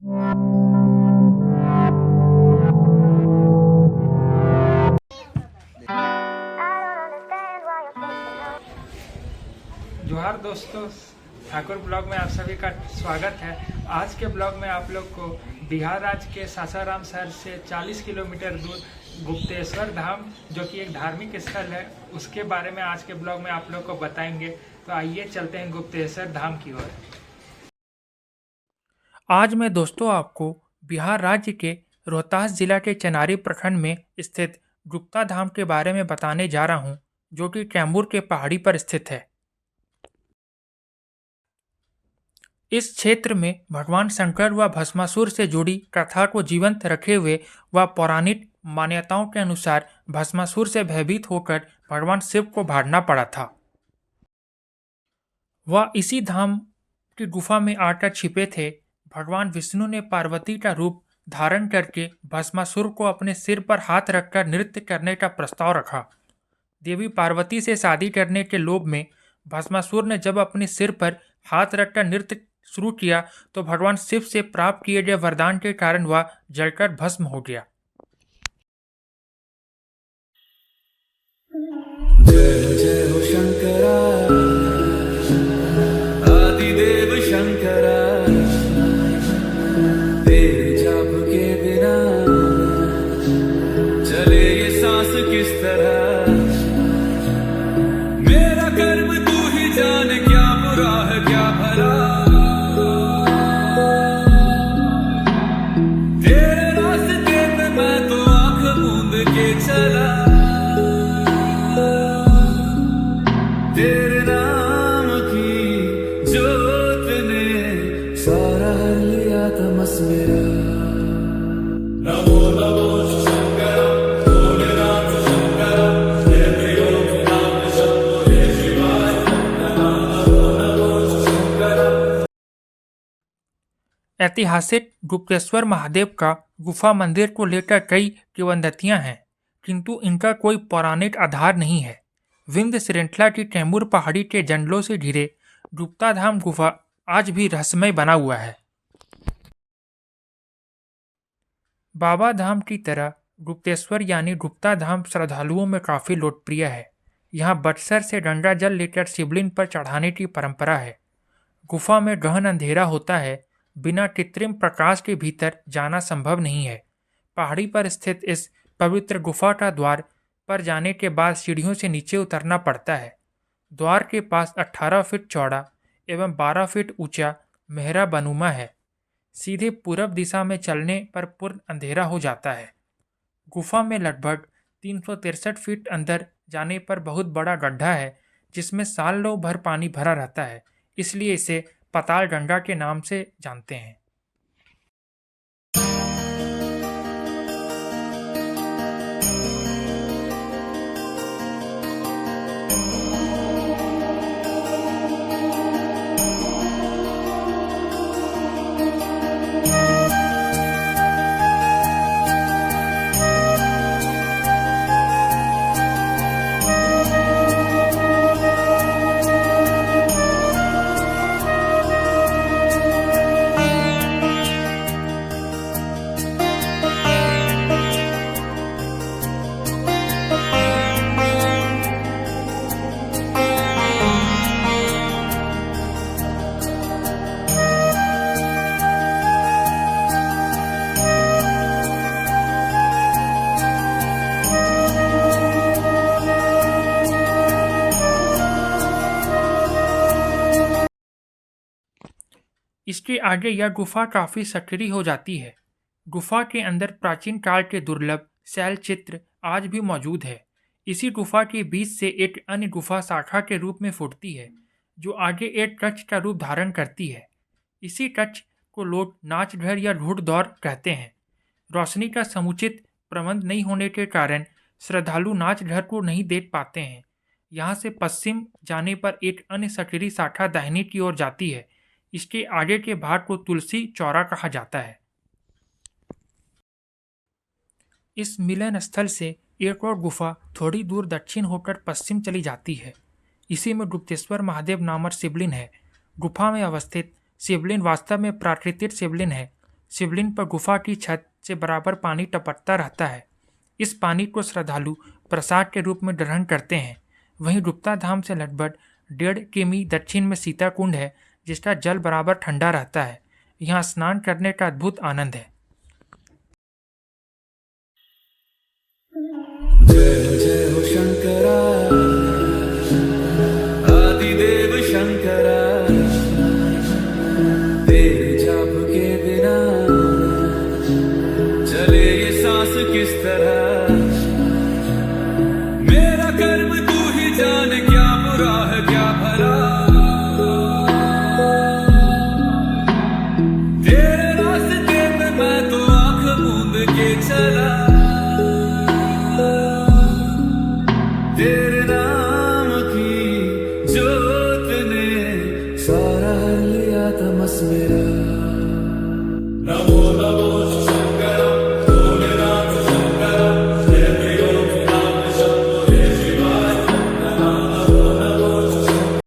जोहार दोस्तों, ठाकुर ब्लॉग में आप सभी का स्वागत है। आज के ब्लॉग में आप लोग को बिहार राज्य के सासाराम शहर से 40 किलोमीटर दूर गुप्तेश्वर धाम, जो कि एक धार्मिक स्थल है, उसके बारे में आज के ब्लॉग में आप लोग को बताएंगे। तो आइए चलते हैं गुप्तेश्वर धाम की ओर। आज मैं दोस्तों आपको बिहार राज्य के रोहतास जिला के चनारी प्रखंड में स्थित गुप्ता धाम के बारे में बताने जा रहा हूँ, जो कि कैमूर के पहाड़ी पर स्थित है। इस क्षेत्र में भगवान शंकर व भस्मासुर से जुड़ी कथा को जीवंत रखे हुए व पौराणिक मान्यताओं के अनुसार भस्मासुर से भयभीत होकर भगवान शिव को भागना पड़ा था। वह इसी धाम की गुफा में आकर छिपे थे। भगवान विष्णु ने पार्वती का रूप धारण करके भस्मासुर को अपने सिर पर हाथ रखकर नृत्य करने का प्रस्ताव रखा। देवी पार्वती से शादी करने के लोभ में भस्मासुर ने जब अपने सिर पर हाथ रखकर नृत्य शुरू किया तो भगवान शिव से प्राप्त किए गए वरदान के कारण वह जलकर भस्म हो गया। जय जय हो शंकरा, आदिदेव शंकरा, तेरे जाप के बिना चले ये सांस किस तरह। मेरा कर्म तू ही जाने, क्या बुरा है क्या भला। तेरे रास्ते पे मैं तो आंख मूंद के चला। तेरे नाम की जोत ने सारा हर लिया तमस मेरा। नमो नमो शंकर, भोलेनाथ शंकर, जय प्रियो नाम शंभो, जय शिवाय नमो नमो शंकर। ऐतिहासिक गुप्तेश्वर महादेव का गुफा मंदिर को लेकर कई किंवदंतियां हैं, किंतु इनका कोई पौराणिक आधार नहीं है। विंध्य श्रृंखला की कैमूर पहाड़ी के जंगलों से घिरे गुप्ता धाम गुफा आज भी रहस्यमय बना हुआ है। बाबा धाम की तरह गुप्तेश्वर यानी गुप्ता धाम श्रद्धालुओं में काफी लोकप्रिय है। यहाँ बक्सर से गंगा जल लेकर शिवलिंग पर चढ़ाने की परंपरा है। गुफा में गहन अंधेरा होता है, बिना कृत्रिम प्रकाश के भीतर जाना संभव नहीं है। पहाड़ी पर स्थित इस पवित्र गुफा का द्वार पर जाने के बाद सीढ़ियों से नीचे उतरना पड़ता है। द्वार के पास 18 फीट चौड़ा एवं 12 फीट ऊंचा मेहरा बनुमा है। सीधे पूरब दिशा में चलने पर पूर्ण अंधेरा हो जाता है। गुफा में लगभग 363 फीट अंदर जाने पर बहुत बड़ा गड्ढा है, जिसमें सालों भर पानी भरा रहता है, इसलिए इसे पाताल गंगा के नाम से जानते हैं। इसके आगे यह गुफा काफी सक्रिय हो जाती है। गुफा के अंदर प्राचीन काल के दुर्लभ शैल चित्र आज भी मौजूद है। इसी गुफा के बीच से एक अन्य गुफा शाखा के रूप में फूटती है, जो आगे एक कक्ष का रूप धारण करती है। इसी कक्ष को लोग नाच घर या घुड़दौड़ कहते हैं। रोशनी का समुचित प्रबंध नहीं होने के कारण श्रद्धालु नाच घर को नहीं देख पाते हैं। यहाँ से पश्चिम जाने पर एक अन्य सक्रिय शाखा दाहिनी की ओर जाती है। इसके आगे के भाग को तुलसी चौरा कहा जाता है। इस मिलन स्थल से एक और गुफा थोड़ी दूर दक्षिण होकर पश्चिम चली जाती है। इसी में गुप्तेश्वर महादेव नामक शिवलिंग है। गुफा में अवस्थित शिवलिंग वास्तव में प्राकृतिक शिवलिंग है। शिवलिंग पर गुफा की छत से बराबर पानी टपकता रहता है। इस पानी को श्रद्धालु प्रसाद के रूप में ग्रहण करते हैं। वहीं गुप्ता धाम से लगभग 1.5 किमी दक्षिण में सीता कुंड है, जिसका जल बराबर ठंडा रहता है। यहाँ स्नान करने का अद्भुत आनंद है। जय जय हो शंकरा, आदिदेव शंकरा, तेरे जाप के बिना चले ये सांस किस तरह। मेरा कर्म तू ही जाने, क्या बुरा है क्या भला। तेरे रास्ते पे मैं तो आंख मूंद के चला। तेरे नाम की जोत ने सारा हर लिया तमस मेरा। नमो नमो शंकर, भोलेनाथ शंकर, जय त्रिलोकीनाथ शंभो, जय शिवाय। नमो नमो शंकर।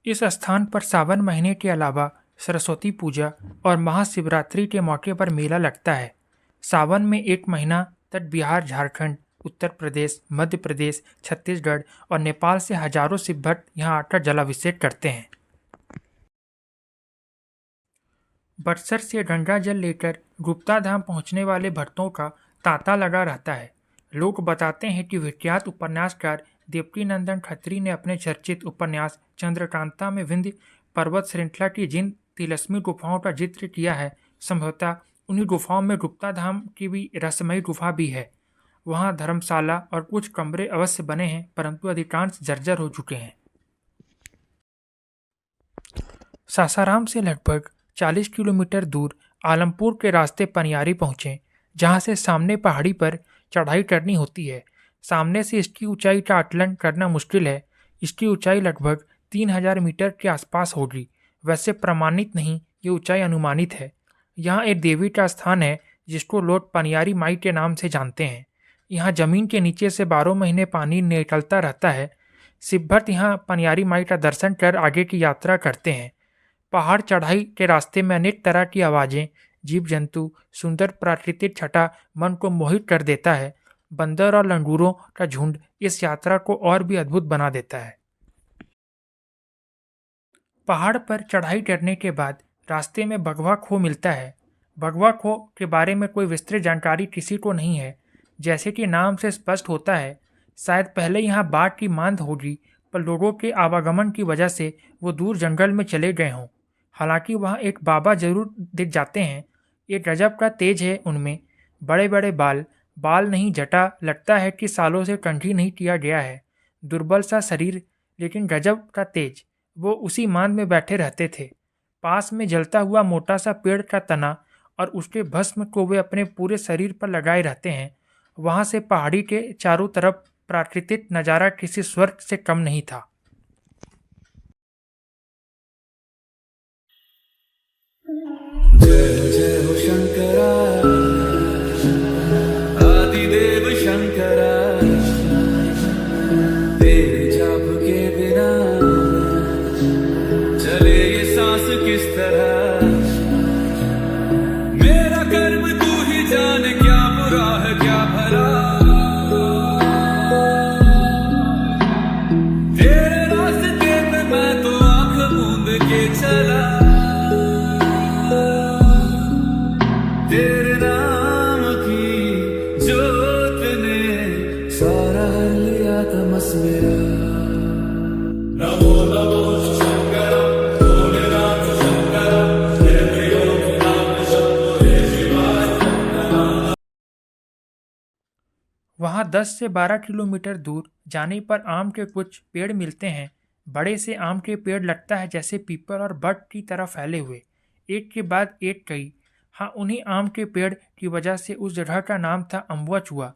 इस स्थान पर सावन महीने के अलावा सरस्वती पूजा और महाशिवरात्रि के मौके पर मेला लगता है। सावन में एक महीना तक बिहार, झारखंड, उत्तर प्रदेश, मध्य प्रदेश, छत्तीसगढ़ और नेपाल से हजारों शिव भक्त यहाँ आकर जलाभिषेक करते हैं। बक्सर से गंगा जल लेकर गुप्ता धाम पहुँचने वाले भक्तों का तांता लगा रहता है। लोग बताते हैं कि विख्यात उपन्यासकार देवकीनंदन खत्री ने अपने चर्चित उपन्यास चंद्रकांता में विंध्य पर्वत श्रृंखला की जिन तिलस्मी गुफाओं का जिक्र किया है, संभवतः उन्हीं गुफाओं में गुप्ता धाम की भी रहस्यमयी गुफा भी है। वहाँ धर्मशाला और कुछ कमरे अवश्य बने हैं, परंतु अधिकांश जर्जर हो चुके हैं। सासाराम से लगभग 40 किलोमीटर दूर आलमपुर के रास्ते पनियारी पहुँचे, जहाँ से सामने पहाड़ी पर चढ़ाई करनी होती है। सामने से इसकी ऊंचाई का आकलन करना मुश्किल है। इसकी ऊंचाई लगभग 3000 मीटर के आसपास होगी। वैसे प्रमाणित नहीं, ये ऊंचाई अनुमानित है। यहाँ एक देवी का स्थान है जिसको लोग पनियारी माई के नाम से जानते हैं। यहाँ जमीन के नीचे से 12 महीने पानी निकलता रहता है। शिव भक्त यहाँ पनियारी माई का दर्शन कर आगे की यात्रा करते हैं। पहाड़ चढ़ाई के रास्ते में अनेक तरह की आवाज़ें, जीव जंतु, सुंदर प्राकृतिक छटा मन को मोहित कर देता है। बंदर और लंगूरों का झुंड इस यात्रा को और भी अद्भुत बना देता है। पहाड़ पर चढ़ाई करने के बाद रास्ते में भगवा खो मिलता है। भगवा खो के बारे में कोई विस्तृत जानकारी किसी को नहीं है। जैसे कि नाम से स्पष्ट होता है, शायद पहले यहाँ बाढ़ की मांद होगी, पर लोगों के आवागमन की वजह से वो दूर जंगल में चले गए हों। हालांकि वहाँ एक बाबा जरूर दिख जाते हैं। एक गजब का तेज है उनमें, बड़े बड़े बाल नहीं जटा, लगता है कि सालों से कंघी नहीं किया गया है। दुर्बल सा शरीर, लेकिन गजब का तेज। वो उसी मांद में बैठे रहते थे। पास में जलता हुआ मोटा सा पेड़ का तना और उसके भस्म को वे अपने पूरे शरीर पर लगाए रहते हैं। वहाँ से पहाड़ी के चारों तरफ प्राकृतिक नज़ारा किसी स्वर्ग से कम नहीं था। जय जय हो शंकरा, आदिदेव शंकरा, तेरे जाप के बिना चले ये सांस किस तरह। मेरा कर्म तू ही जाने, क्या बुरा है क्या भला। तेरे रास्ते पे मैं तो आंख मूंद के चला। तेरे नाम की जोत ने सारा हर लिया तमस मेरा। नमो नमो शंकर, भोलेनाथ शंकर, जय त्रिलोकीनाथ शंभो, जय शिवाय। वहाँ 10 से 12 किलोमीटर दूर जाने पर आम के कुछ पेड़ मिलते हैं। बड़े से आम के पेड़ लगता है जैसे पीपल और बट की तरह फैले हुए, एक के बाद एक कई। हाँ, उन्हीं आम के पेड़ की वजह से उस जगह का नाम था अम्बुआ चुआ।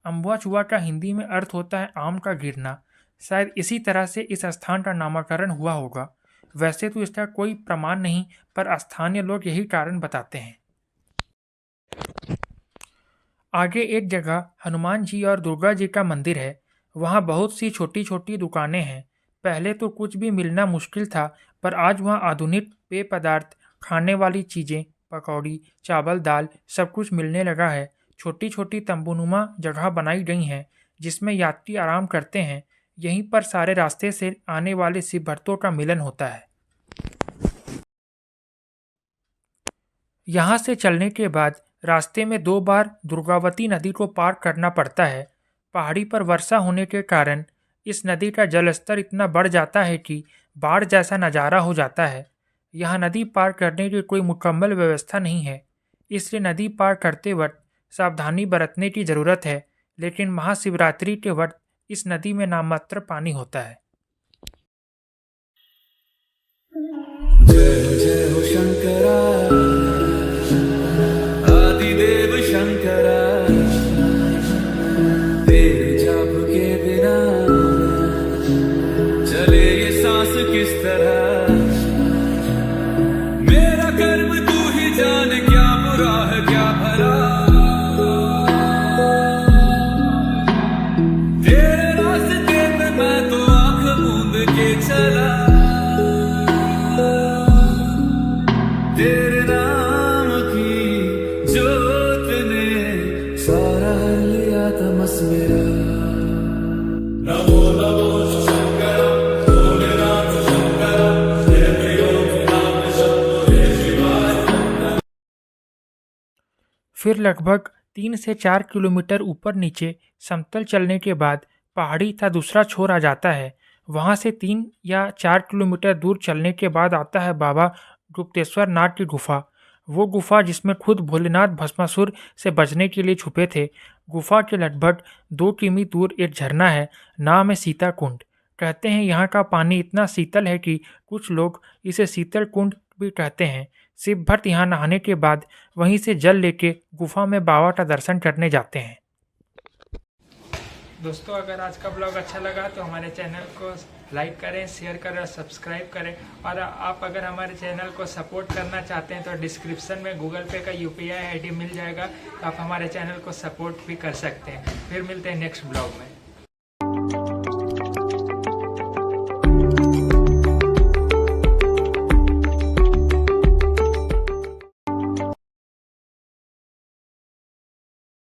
अम्बुआ चुआ का हिंदी में अर्थ होता है आम का गिरना। शायद इसी तरह से इस स्थान का नामकरण हुआ होगा। वैसे तो इसका कोई प्रमाण नहीं, पर स्थानीय लोग यही कारण बताते हैं। आगे एक जगह हनुमान जी और दुर्गा जी का मंदिर है। वहाँ बहुत सी छोटी छोटी दुकानें हैं। पहले तो कुछ भी मिलना मुश्किल था, पर आज वहाँ आधुनिक पेय पदार्थ, खाने वाली चीज़ें, पकौड़ी, चावल, दाल सब कुछ मिलने लगा है। छोटी छोटी तंबूनुमा जगह बनाई गई हैं जिसमें यात्री आराम करते हैं। यहीं पर सारे रास्ते से आने वाले शिव भक्तों का मिलन होता है। यहाँ से चलने के बाद रास्ते में 2 बार दुर्गावती नदी को पार करना पड़ता है। पहाड़ी पर वर्षा होने के कारण इस नदी का जलस्तर इतना बढ़ जाता है कि बाढ़ जैसा नज़ारा हो जाता है। यहाँ नदी पार करने की कोई मुकम्मल व्यवस्था नहीं है, इसलिए नदी पार करते वक्त सावधानी बरतने की ज़रूरत है। लेकिन महाशिवरात्रि के वक्त इस नदी में नाममात्र पानी होता है। जय जय हो शंकरा, आदिदेव शंकरा, तेरे जाप के बिना चले ये सांस किस तरह। मेरा कर्म तू ही जाने, क्या बुरा है क्या भला। तेरे रास्ते पे मैं तो आंख मूंद के चला, तेरे नाम की जोत ने सारा लिया तमस मेरा। नमो नमो शंकर, भोलेनाथ शंकर, जय प्रियो नाम शंभो जय शिवाय। फिर लगभग 3 से 4 किलोमीटर ऊपर नीचे समतल चलने के बाद पहाड़ी का दूसरा छोर आ जाता है। वहाँ से 3 या 4 किलोमीटर दूर चलने के बाद आता है बाबा गुप्तेश्वर नाथ की गुफा। वो गुफा जिसमें खुद भोलेनाथ भस्मासुर से बचने के लिए छुपे थे। गुफा के लगभग 2 किमी दूर एक झरना है, नाम है सीता कुंड। कहते हैं यहाँ का पानी इतना शीतल है कि कुछ लोग इसे शीतल कुंड भी कहते हैं। शिव भक्त यहाँ नहाने के बाद वहीं से जल लेके गुफा में बाबा का दर्शन करने जाते हैं। दोस्तों, अगर आज का ब्लॉग अच्छा लगा तो हमारे चैनल को लाइक करें, शेयर करें और सब्सक्राइब करें। और आप अगर हमारे चैनल को सपोर्ट करना चाहते हैं तो डिस्क्रिप्शन में गूगल पे का UPI ID मिल जाएगा, तो आप हमारे चैनल को सपोर्ट भी कर सकते हैं। फिर मिलते हैं नेक्स्ट ब्लॉग में।